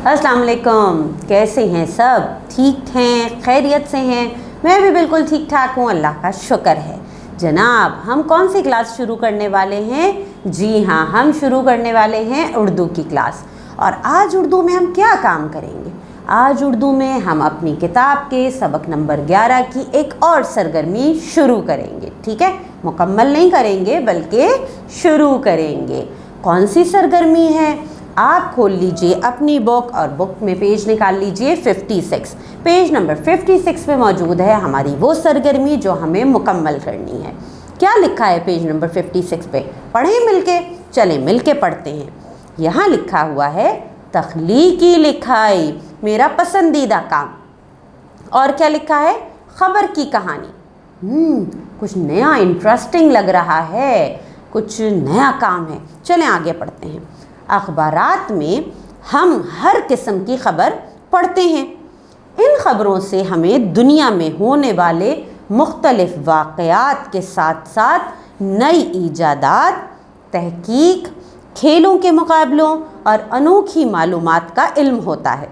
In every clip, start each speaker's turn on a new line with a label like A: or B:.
A: अस्सलाम वालेकुम। कैसे हैं सब? ठीक हैं, खैरियत से हैं? मैं भी बिल्कुल ठीक ठाक हूँ, अल्लाह का शुक्र है। जनाब, हम कौन सी क्लास शुरू करने वाले हैं? जी हाँ, हम शुरू करने वाले हैं उर्दू की क्लास। और आज उर्दू में हम क्या काम करेंगे? आज उर्दू में हम अपनी किताब के सबक नंबर 11 की एक और सरगर्मी शुरू करेंगे। ठीक है, मुकम्मल नहीं करेंगे बल्कि शुरू करेंगे। कौन सी सरगर्मी है? आप खोल लीजिए अपनी बुक और बुक में पेज निकाल लीजिए 56। पेज नंबर 56 पे मौजूद है हमारी वो सरगर्मी जो हमें मुकम्मल करनी है। क्या लिखा है पेज नंबर 56 पे? पढ़ें मिलके? चलें मिलके पढ़ते हैं। यहाँ लिखा हुआ है तख्लीकी लिखाई, मेरा पसंदीदा काम। और क्या लिखा है? खबर की कहानी। कुछ नया इंटरेस्टिंग लग रहा है, कुछ नया काम है। चलें आगे पढ़ते हैं। अखबारात में हम हर किस्म की खबर पढ़ते हैं। इन खबरों से हमें दुनिया में होने वाले मुख्तलिफ वाक़यात के साथ साथ नई ईजादात, तहकीक, खेलों के मुकाबलों और अनोखी मालूमात का इल्म होता है।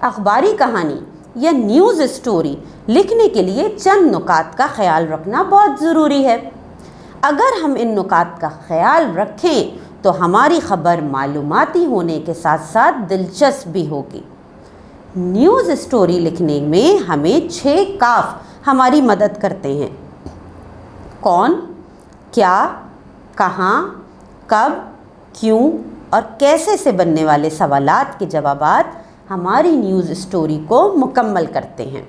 A: अखबारी कहानी या न्यूज़ स्टोरी लिखने के लिए चंद नुकात का ख्याल रखना बहुत ज़रूरी है। अगर हम इन नुकात का ख्याल रखें तो हमारी खबर मालूमाती होने के साथ साथ दिलचस्प भी होगी। न्यूज़ स्टोरी लिखने में हमें 6 काफ हमारी मदद करते हैं। कौन, क्या, कहाँ, कब, क्यों और कैसे से बनने वाले सवालात के जवाबात हमारी न्यूज़ स्टोरी को मुकम्मल करते हैं।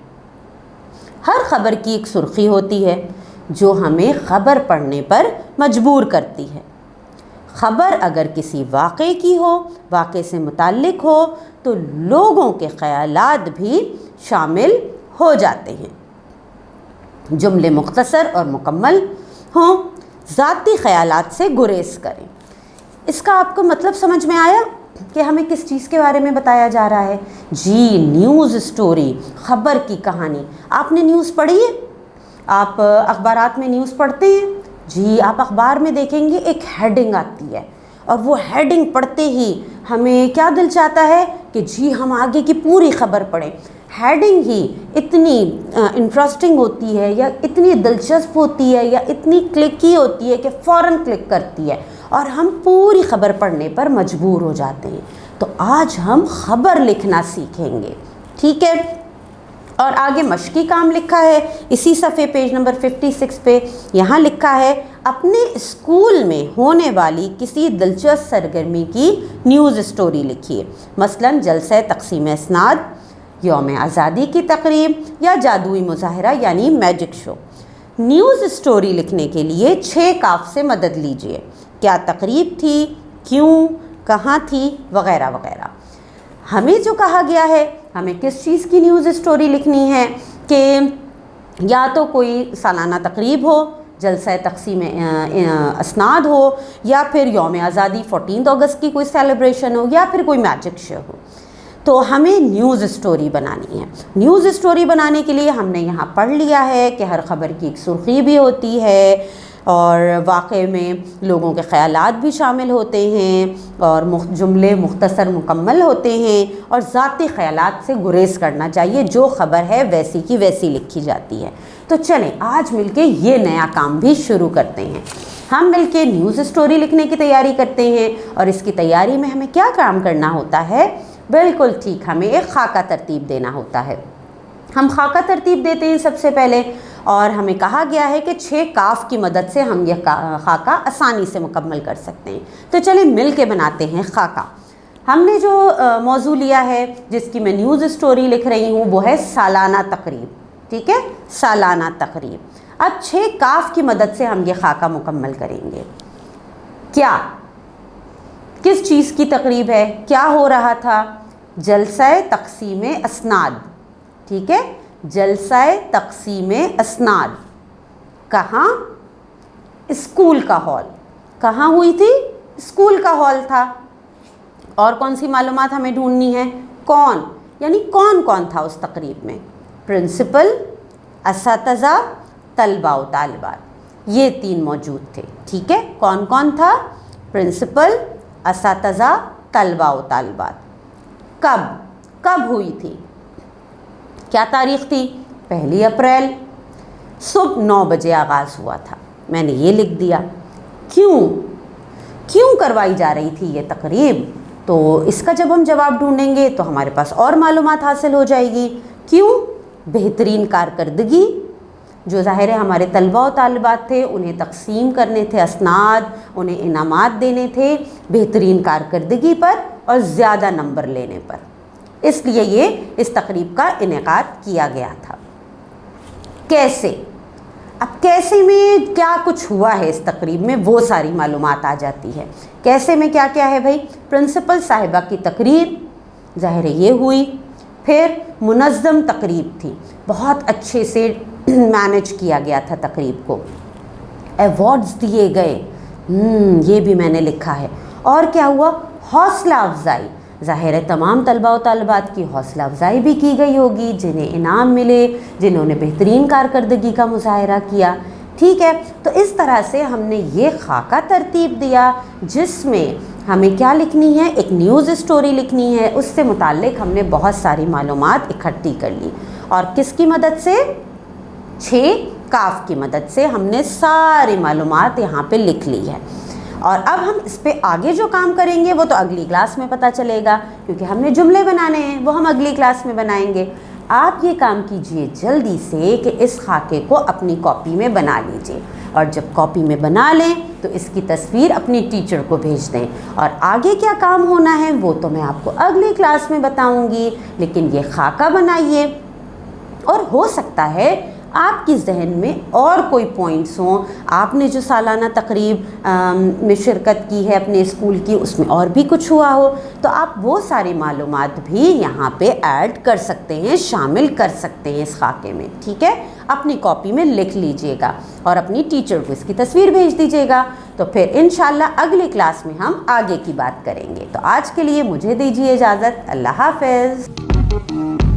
A: हर खबर की एक सुर्खी होती है जो हमें खबर पढ़ने पर मजबूर करती है। खबर अगर किसी वाक़े की हो, वाक़े से मुताल्लिक हो, तो लोगों के ख़यालात भी शामिल हो जाते हैं। जुमले मुख्तसर और मुकम्मल हों, ज़ाती ख़यालात से गुरेज करें। इसका आपको मतलब समझ में आया कि हमें किस चीज़ के बारे में बताया जा रहा है? जी, न्यूज़ स्टोरी, खबर की कहानी। आपने न्यूज़ पढ़ी है? आप अखबारात में न्यूज़ पढ़ते हैं? जी, आप अखबार में देखेंगे एक हेडिंग आती है और वो हेडिंग पढ़ते ही हमें क्या दिल चाहता है कि जी हम आगे की पूरी खबर पढ़ें। हेडिंग ही इतनी इंटरेस्टिंग होती है या इतनी दिलचस्प होती है या इतनी क्लिकी होती है कि फ़ौरन क्लिक करती है और हम पूरी खबर पढ़ने पर मजबूर हो जाते हैं। तो आज हम खबर लिखना सीखेंगे। ठीक है, और आगे मश्की काम लिखा है इसी सफ़े पेज नंबर 56 पे। यहाँ लिखा है अपने स्कूल में होने वाली किसी दिलचस्प सरगर्मी की न्यूज़ स्टोरी लिखिए। मसलन जलसा तक़सीम इसनाद, यौम आज़ादी की तकरीब या जादुई मुज़ाहरा यानी मैजिक शो। न्यूज़ स्टोरी लिखने के लिए 6 काफ से मदद लीजिए। क्या तकरीब थी, क्यों, कहाँ थी, वग़ैरह वग़ैरह। हमें जो कहा गया है, हमें किस चीज़ की न्यूज़ स्टोरी लिखनी है कि या तो कोई सालाना तकरीब हो, जलसा तक़सीम इसनाद हो, या फिर यौम आज़ादी 14 अगस्त की कोई सेलिब्रेशन हो, या फिर कोई मैजिक शो हो। तो हमें न्यूज़ स्टोरी बनानी है। न्यूज़ स्टोरी बनाने के लिए हमने यहाँ पढ़ लिया है कि हर खबर की एक सुर्खी भी होती है और वाक़े में लोगों के ख़यालात भी शामिल होते हैं और जुमले मुख्तसर मुकम्मल होते हैं और ज़ाती ख़यालात से गुरेज करना चाहिए। जो ख़बर है वैसी की वैसी लिखी जाती है। तो चलें आज मिलके ये नया काम भी शुरू करते हैं। हम मिलके न्यूज़ स्टोरी लिखने की तैयारी करते हैं और इसकी तैयारी में हमें क्या काम करना होता है? बिल्कुल ठीक, हमें एक खाका तरतीब देना होता है। हम खाका तरतीब देते हैं सबसे पहले और हमें कहा गया है कि 6 काफ की मदद से हम यह खाका आसानी से मुकम्मल कर सकते हैं। तो चलिए मिल के बनाते हैं खाका। हमने जो मौजू लिया है जिसकी मैं न्यूज़ स्टोरी लिख रही हूँ वो है सालाना तकरीब। ठीक है, सालाना तकरीब। अब 6 काफ की मदद से हम ये खाका मुकम्मल करेंगे। क्या, किस चीज़ की तकरीब है, क्या हो रहा था? जलसा तक़सीम इसनाद। ठीक है, जलसा तक़सीम इसनाद। कहाँ? स्कूल का हॉल। कहाँ हुई थी? स्कूल का हॉल था। और कौन सी मालूमात हमें ढूंढनी है? कौन, यानी कौन कौन था उस तकरीब में? प्रिंसिपल, असातिज़ा, तलबा व तालिबात, ये 3 मौजूद थे। ठीक है, कौन कौन था? प्रिंसिपल, असातिज़ा, तलबा व तालिबात। कब हुई थी? क्या तारीख थी? 1 अप्रैल, सुबह 9 बजे आगाज़ हुआ था। मैंने ये लिख दिया। क्यों करवाई जा रही थी ये तकरीब? तो इसका जब हम जवाब ढूंढेंगे तो हमारे पास और मालूमात हासिल हो जाएगी। क्यों? बेहतरीन कारकर्दगी, जो ज़ाहिर है हमारे तलबा और तालिबात थे, उन्हें तकसीम करने थे असनाद, उन्हें इनामात देने थे बेहतरीन कारकर्दगी पर और ज़्यादा नंबर लेने पर, इसलिए ये इस तकरीब का इनेकाद किया गया था। कैसे? अब कैसे में क्या कुछ हुआ है इस तकरीब में, वो सारी मालूमात आ जाती है। कैसे में क्या क्या है भाई? प्रिंसिपल साहिबा की तकरीब ज़ाहिर ये हुई, फिर मुनज़्ज़म तकरीब थी, बहुत अच्छे से मैनेज किया गया था तकरीब को, अवार्ड्स दिए गए, ये भी मैंने लिखा है। और क्या हुआ? हौसला अफजाई, ज़ाहिर है तमाम तलबा व तालिबात की हौसला अफजाई भी की गई होगी, जिन्हें इनाम मिले, जिन्होंने बेहतरीन कारकर्दगी का मुजाहरा किया। ठीक है, तो इस तरह से हमने ये खाका तरतीब दिया जिसमें हमें क्या लिखनी है, एक न्यूज़ स्टोरी लिखनी है, उससे मुताल्लिक़ हमने बहुत सारी मालूमात इकट्ठी कर ली। और किसकी मदद से? 6 काफ की मदद से हमने सारी मालूमात यहाँ पे लिख ली है। और अब हम इस पे आगे जो काम करेंगे वो तो अगली क्लास में पता चलेगा, क्योंकि हमने जुमले बनाने हैं, वो हम अगली क्लास में बनाएंगे। आप ये काम कीजिए जल्दी से कि इस खाके को अपनी कॉपी में बना लीजिए, और जब कॉपी में बना लें तो इसकी तस्वीर अपनी टीचर को भेज दें। और आगे क्या काम होना है वो तो मैं आपको अगली क्लास में बताऊंगी, लेकिन ये खाका बनाइए। और हो सकता है आपकी जहन में और कोई पॉइंट्स हों, आपने जो सालाना तकरीब में शिरकत की है अपने स्कूल की, उसमें और भी कुछ हुआ हो, तो आप वो सारी मालूमात भी यहाँ पे ऐड कर सकते हैं, शामिल कर सकते हैं इस खाके में। ठीक है, अपनी कॉपी में लिख लीजिएगा और अपनी टीचर को इसकी तस्वीर भेज दीजिएगा। तो फिर इंशाल्लाह अगली क्लास में हम आगे की बात करेंगे। तो आज के लिए मुझे दीजिए इजाज़त। अल्लाह हाफ़िज़।